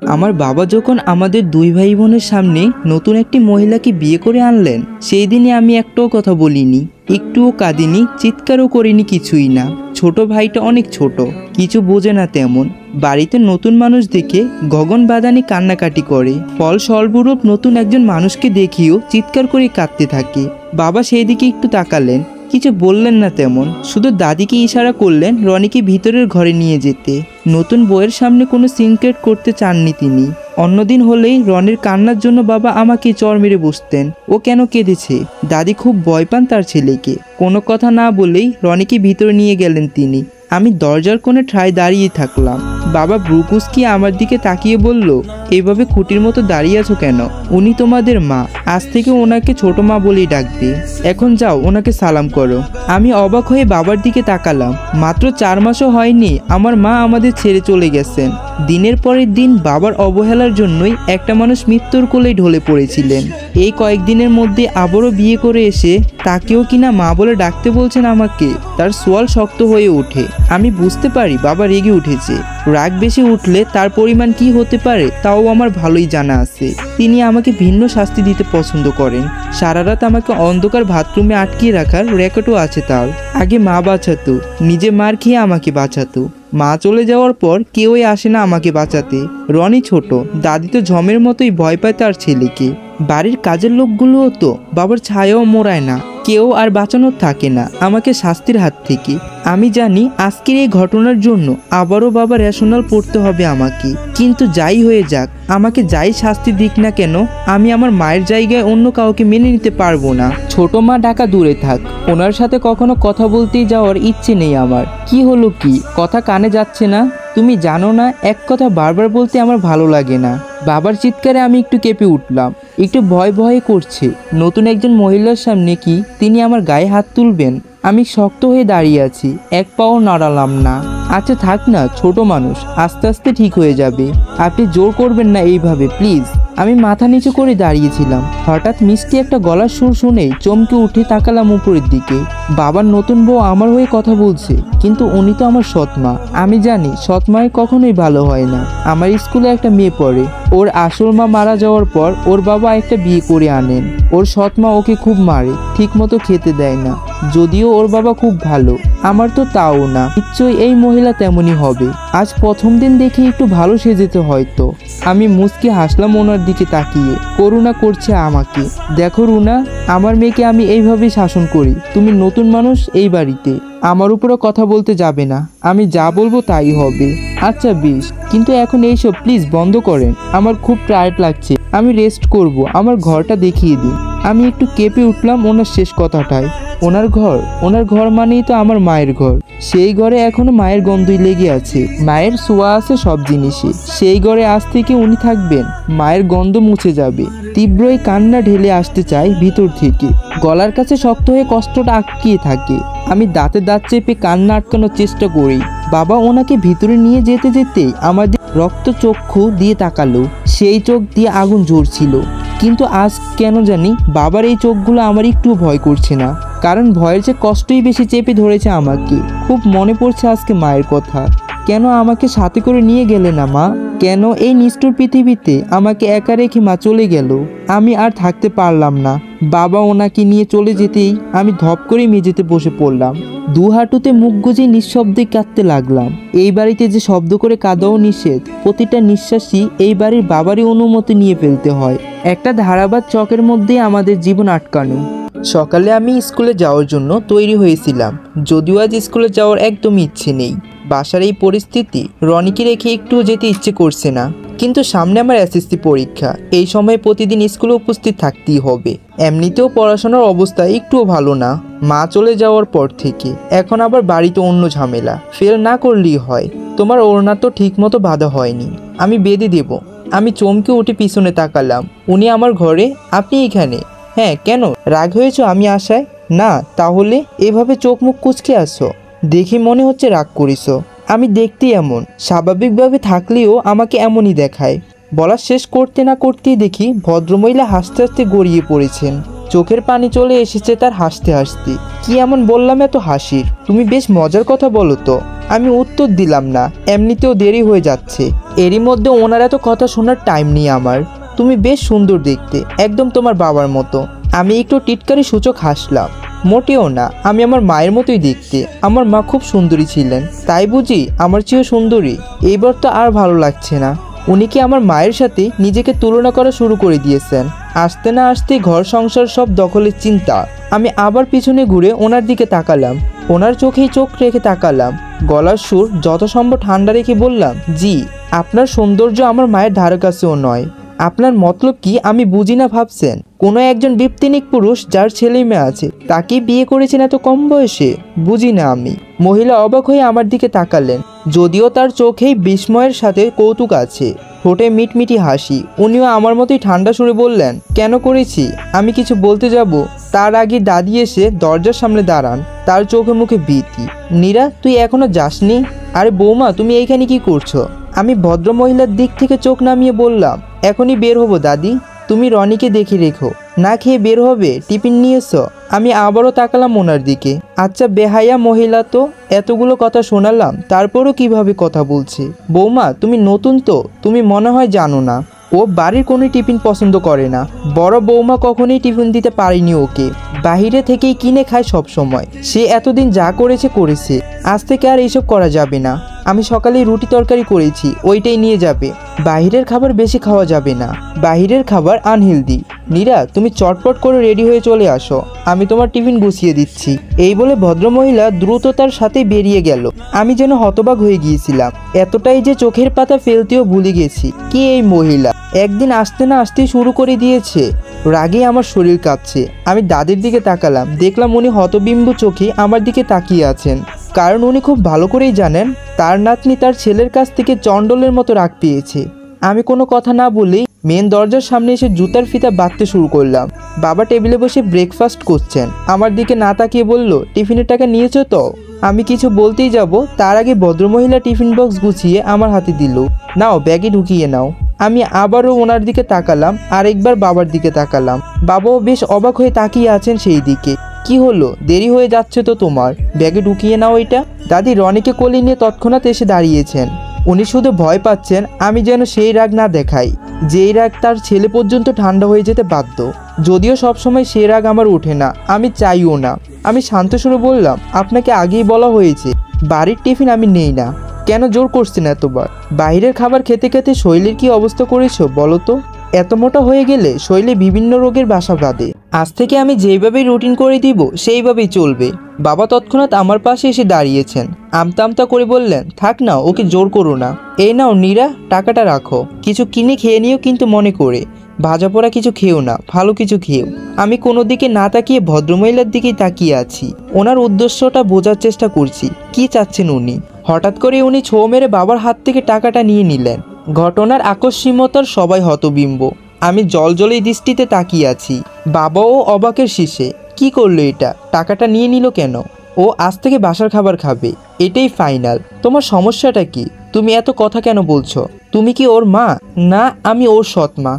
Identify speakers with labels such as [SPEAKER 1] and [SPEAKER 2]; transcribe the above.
[SPEAKER 1] আমার বাবা যখন আমাদের দুই ভাই বোনের সামনে নতুন একটি মহিলাকে বিয়ে করে আনলেন, সেই দিনে আমি একটাও কথা বলিনি, একটুও কাঁদিনি, চিৎকারও করিনি, কিছুই না। ছোট ভাইটা অনেক ছোট, কিছু বোঝে না তেমন। বাড়িতে নতুন মানুষ দেখে গগন বাঁধানি কান্নাকাটি করে। ফলস্বরূপ নতুন একজন মানুষকে দেখিও চিৎকার করে কাঁদতে থাকে। বাবা সেই দিকে একটু তাকালেন, কিছু বললেন না তেমন, শুধু দাদিকে ইশারা করলেন রনিকে ভিতরের ঘরে নিয়ে যেতে। নতুন বউয়ের সামনে কোনো সিনক্রেট করতে চাননি তিনি। অন্যদিন হলেই রনির কান্নার জন্য বাবা আমাকে চড় মেরে বসতেন, ও কেন কেঁদেছে। দাদি খুব ভয় পান তার ছেলেকে। কোনো কথা না বলেই রনিকে ভিতরে নিয়ে গেলেন তিনি। আমি দরজার কোণে ঠায় দাঁড়িয়ে থাকলাম। বাবা ব্রুকুসকি আমার দিকে তাকিয়ে বলল, এইভাবে খুঁটির মতো দাঁড়িয়ে আছো কেন? উনি তোমাদের মা, আজ থেকে ওনাকে ছোট মা বলেই ডাকবে। এখন যাও, ওনাকে সালাম করো। আমি অবাক হয়ে বাবার দিকে তাকালাম। মাত্র 4 মাসও হয়নি আমার মা আমাদের ছেড়ে চলে গেছেন। দিনের পরের দিন বাবার অবহেলার জন্যই একটা মানুষ মৃত্যুর কোলেই ঢলে পড়েছিলেন। এই কয়েকদিনের মধ্যে আবারও বিয়ে করে এসে তাকেও কিনা মা বলে ডাকতে বলছেন আমাকে। তার সোয়াল শক্ত হয়ে ওঠে। আমি বুঝতে পারি বাবা রেগে উঠেছে। রাগ বেশি উঠলে তার পরিমাণ কি হতে পারে তাও আমার ভালোই জানা আছে। তিনি আমাকে ভিন্ন শাস্তি দিতে পছন্দ করেন। সারা রাত আমাকে অন্ধকার বাথরুমে আটকিয়ে রাখার রেকর্ডও আছে তার। আগে মা বাঁচাতো, নিজে মার খেয়ে আমাকে বাঁচাতো। মা চলে যাওয়ার পর কেউই আসে না আমাকে বাঁচাতে। রনি ছোট, দাদি তো ঝমের মতোই ভয় পায় তার ছেলেকে। বাড়ির কাজের লোকগুলোও তো বাবার ছায়াও মোড়ায় না। কেউ আর বাঁচানোর থাকে না আমাকে শাস্তির হাত থেকে। আমি জানি আজকের এই ঘটনার জন্য আবারও বাবা রেশনাল পড়তে হবে আমাকে। কিন্তু যাই হয়ে যাক, আমাকে যাই শাস্তি দিক না কেন, আমি আমার মায়ের জায়গায় অন্য কাউকে মেনে নিতে পারবো না। ছোট মা ঢাকা দূরে থাক, ওনার সাথে কখনো কথা বলতেই যাওয়ার ইচ্ছে নেই আমার। কি হলো কি, কথা কানে যাচ্ছে না? তুমি জানো না, এক কথা বারবার বলতে আমার ভালো লাগে না। বাবার চিৎকারে আমি একটু কেঁপে উঠলাম। একটু ভয় ভয় করছে। নতুন একজন মহিলার সামনে কি তিনি আমার গায়ে হাত তুলবেন? আমি শক্ত হয়ে দাঁড়িয়ে আছি, এক পাও নাড়ালাম না। আচ্ছা থাক না, ছোট মানুষ, আস্তে আস্তে ঠিক হয়ে যাবে। আপনি জোর করবেন না এইভাবে প্লিজ। আমি মাথা নিচু করে দাঁড়িয়েছিলাম। হঠাৎ মিষ্টি একটা গলার সুর শুনেই চমকে উঠে তাকালাম উপরের দিকে। বাবার নতুন বউ আমার হয়ে কথা বলছে, কিন্তু উনি তো আমার সৎমা। আমি জানি সৎমায় কখনোই ভালো হয় না। আমার স্কুলে একটা মেয়ে পড়ে, ওর আসল মা মারা যাওয়ার পর ওর বাবা একটা বিয়ে করে আনেন। ওর সৎমা ওকে খুব মারে, ঠিক মতো খেতে দেয় না। যদিও ওর বাবা খুব ভালো, আমার তো তাও না। নিশ্চয়ই এই মহিলা তেমনই হবে। আজ প্রথম দিন দেখে একটু ভালো সেজেতে হয়তো। আমি মুচকি হাসলাম ওনার দিকে তাকিয়ে। করুণা করছে আমাকে। দেখো রুনা, আমার মেয়েকে আমি এইভাবেই শাসন করি। তুমি নতুন মানুষ এই বাড়িতে, আমার উপরে কথা বলতে যাবে না। আমি যা বলবো তাই হবে। আচ্ছা বেশ, কিন্তু এখন এইসব প্লিজ বন্ধ করেন। আমার খুব টায়ার্ড লাগছে, আমি রেস্ট করব। আমার ঘরটা দেখিয়ে দিন। আমি একটু কেঁপে উঠলাম ওনার শেষ কথাটায়। ওনার ঘর মানেই তো আমার মায়ের ঘর। সেই ঘরে এখনো মায়ের গন্ধই লেগে আছে, মায়ের ছোঁয়া আছে সব জিনিসে। সেই ঘরে আজ থেকে উনি থাকবেন, মায়ের গন্ধ মুছে যাবে। তীব্রই কান্না ঢেলে আসতে চায় ভিতর থেকে। গলার কাছে শক্ত হয়ে কষ্টটা আটকিয়ে থাকে। আমি দাঁতে দাঁত চেপে কান্না আটকানোর চেষ্টা করি। বাবা ওনাকে ভিতরে নিয়ে যেতে যেতে আমাদের রক্ত চক্ষু দিয়ে তাকালো। সেই চোখ দিয়ে আগুন জ্বলছিল। কিন্তু আজ কেন জানি বাবার এই চোখগুলো আমার একটু ভয় করছে না। কারণ ভয়ের যে কষ্টই বেশি চেপে ধরেছে আমাকে। খুব মনে পড়ছে আজকে মায়ের কথা। কেন আমাকে সাথে করে নিয়ে গেলে না মা? কেন এই নিষ্ঠুর পৃথিবীতে আমাকে একা রেখে মা চলে গেল? আমি আর থাকতে পারলাম না। বাবা ওনাকে নিয়ে চলে যেতেই আমি ধপ করে মেঝেতে বসে পড়লাম। দু হাঁটুতে মুখ গুজে নিঃশব্দে কাঁদতে লাগলাম। এই বাড়িতে যে শব্দ করে কাঁদাও নিষেধ। প্রতিটা নিঃশ্বাসই এই বাড়ির বাবারই অনুমতি নিয়ে ফেলতে হয়। একটা ধারাবাদ চকের মধ্যে আমাদের জীবন আটকানো। সকালে আমি স্কুলে যাওয়ার জন্য তৈরি হয়েছিলাম, যদিও আজ স্কুলে যাওয়ার একদমই ইচ্ছে নেই। বাসার এই পরিস্থিতি, রনিকে রেখে একটুও যেতে ইচ্ছে করছে না। কিন্তু সামনে আমার এসএসসি পরীক্ষা। এই সময় প্রতিদিন স্কুলে উপস্থিত থাকতেই হবে। এমনিতেও পড়াশোনার অবস্থা একটুও ভালো না মা চলে যাওয়ার পর থেকে। এখন আবার বাড়িতে অন্য ঝামেলা। ফেল না করলেই হয়। তোমার ওড়না তো ঠিক মতো বাঁধা হয়নি, আমি বেঁধে দেব। আমি চমকে উঠে পিছনে তাকালাম। উনি আমার ঘরে, আপনি এখানে? হ্যাঁ, কেন রাগ হয়েছ আমি আসায়? না, তাহলে এভাবে চোখ মুখ কুঁচকে আসো? দেখে মনে হচ্ছে রাগ করিস। আমি দেখতে এমন, স্বাভাবিকভাবে থাকলেও আমাকে এমনই দেখায়। বলা শেষ করতে না করতেই দেখি ভদ্রমহিলা হাসতে হাসতে গড়িয়ে পড়েছেন। চোখের পানি চলে এসেছে তার হাসতে হাসতে। কি এমন বললাম এত হাসির? তুমি বেশ মজার কথা বলো তো। আমি উত্তর দিলাম না, এমনিতেও দেরি হয়ে যাচ্ছে। এরই মধ্যে ওনার এত কথা শোনার টাইম নেই আমার। তুমি বেশ সুন্দর দেখতে, একদম তোমার বাবার মতো। আমি একটু টিটকারি সূচক হাসলাম। মোটেও না, আমি আমার মায়ের মতোই দেখতে। আমার মা খুব সুন্দরী ছিলেন। তাই বুঝি আমার চেয়েও সুন্দরী? এইবার তো আর ভালো লাগছে না। উনি কি আমার মায়ের সাথে নিজেকে তুলনা করা শুরু করে দিয়েছেন? আসতে না আসতেই ঘর সংসার সব দখলের চিন্তা। আমি আবার পিছনে ঘুরে ওনার দিকে তাকালাম। ওনার চোখেই চোখ রেখে তাকালাম। গলার সুর যত সম্ভব ঠান্ডা রেখে বললাম, জি, আপনার সৌন্দর্য আমার মায়ের ধারে কাছেও নয়। আপনার মতলব কি আমি বুঝি না ভাবছেন? কোনো একজন বিপ্তিনিক পুরুষ যার ছেলে মেয়ে আছে তাকে বিয়ে করেছেন এত কম বয়সে? বুঝি না আমি। মহিলা অবাক হয়ে আমার দিকে তাকালেন, যদিও তার চোখেই বিস্ময়ের সাথে কৌতুক আছে, ঠোঁটে মিটমিটি হাসি। উনিও আমার মতোই ঠান্ডা সুরে বললেন, কেন করেছি? আমি কিছু বলতে যাব তার আগে দাদি এসে দরজার সামনে দাঁড়ান। তার চোখে মুখে ভীতি। নীরা, তুই এখনো যাসনি? আরে বৌমা, তুমি এইখানে কি করছো? আমি ভদ্রমহিলার দিক থেকে চোখ নামিয়ে বললাম, এখনই বের হবো দাদি। তুমি রনিকে দেখে রেখো। না খেয়ে বের হবে? টিফিন নিয়েছ? আমি আবারও তাকালাম ওনার দিকে। আচ্ছা বেহায়া মহিলা তো, এতগুলো কথা শোনালাম তারপরও কিভাবে কথা বলছে। বৌমা, তুমি নতুন তো, তুমি মনে হয় জানো না, ও বাড়ির কোনো টিফিন পছন্দ করে না। বড় বৌমা কখনোই টিফিন দিতে পারেনি ওকে। বাহিরে থেকেই কিনে খায় সব সময়। সে এতদিন যা করেছে। আজ থেকে আর এইসব করা যাবে না। আমি সকালে রুটি তরকারি করেছি, ওইটাই নিয়ে যাবে। বাহিরের খাবার বেশি খাওয়া যাবে না। বাহিরের খাবার আনহেলদি। নীরা, তুমি চটপট করে রেডি হয়ে চলে আসো, আমি তোমার টিফিন গুছিয়ে দিচ্ছি। এই বলে ভদ্রমহিলা দ্রুততার সাথে বেরিয়ে গেল। আমি যেন হতবাক হয়ে গিয়েছিলাম। এতটাই যে চোখের পাতা ফেলতেও ভুলে গেছি। কি এই মহিলা একদিন আসতে না আসতেই শুরু করে দিয়েছে। রাগে আমার শরীর কাঁপছে। আমি দাদির দিকে তাকালাম। দেখলাম উনি হতবিম্ব চোখে আমার দিকে তাকিয়ে আছেন। কারণ উনি খুব ভালো করেই জানেন তার নাতনি তার ছেলের কাছ থেকে চণ্ডলের মতো রাগ পেয়েছে। আমি কোনো কথা না বলেই মেন দরজার সামনে এসে জুতার ফিতা বাঁধতে শুরু করলাম। বাবা টেবিলে বসে ব্রেকফাস্ট করছেন। আমার দিকে না তাকিয়ে বলল, টিফিনের টাকা নিয়েছো তো? আমি কিছু বলতেই যাব তার আগে ভদ্রমহিলা টিফিন বক্স গুছিয়ে আমার হাতে দিল। নাও, ব্যাগে ঢুকিয়ে নাও। আমি আবারও ওনার দিকে তাকালাম, আরেকবার বাবার দিকে তাকালাম। বাবাও বেশ অবাক হয়ে তাকিয়ে আছেন সেই দিকে। কি হলো, দেরি হয়ে যাচ্ছে তো তোমার, ব্যাগে ঢুকিয়ে নাও এটা। দাদি রনিকে কোলে নিয়ে তৎক্ষণাৎ এসে দাঁড়িয়েছেন। উনি শুধু ভয় পাচ্ছেন আমি যেন সেই রাগ না দেখাই, যেই রাগ তার ছেলে পর্যন্ত ঠান্ডা হয়ে যেতে বাধ্য। যদিও সবসময় সে রাগ আমার ওঠে না, আমি চাইও না। আমি শান্ত সুরে বললাম, আপনাকে আগেই বলা হয়েছে বাড়ির টিফিন আমি নেই না। কেন জোর করছেন এতবার? বাইরের খাবার খেতে খেতে শৈলীর কি অবস্থা করেছো বলো তো? এত মোটা হয়ে গেলে শৈলী বিভিন্ন রোগের বাসা বাঁধে। আজ থেকে আমি যেইভাবেই রুটিন করে দিব সেইভাবেই চলবে। বাবা তৎক্ষণাৎ আমার পাশে এসে দাঁড়িয়েছেন। আমতা আমতা করে বললেন, থাক না, ওকে জোর করো না। এই নাও নীরা, টাকাটা রাখো। কিছু কিনে খেয়ে নিও, কিন্তু মনে করে ভাজা পোড়া কিছু খেও না, ভালো কিছু খেও। আমি কোনো দিকে না তাকিয়ে ভদ্রমহিলার দিকেই তাকিয়ে আছি। ওনার উদ্দেশ্যটা বোঝার চেষ্টা করছি, কি চাচ্ছেন উনি। হঠাৎ করে উনি ছো মেরে বাবার হাত থেকে টাকাটা নিয়ে নিলেন। ঘটনার আকস্মিকতার সবাই হতবিম্ব। আমি জলজলে দৃষ্টিতে তাকিয়ে আছি। বাবাও অবাকের শীষে। কি করলো এটা? টাকাটা নিয়ে নিল কেন? ও আজ থেকে বাসার খাবার খাবে, এটাই ফাইনাল। তোমার সমস্যাটা কি? তুমি এত কথা কেন বলছো? তুমি কি ওর মা? না, আমি ওর সৎ মা।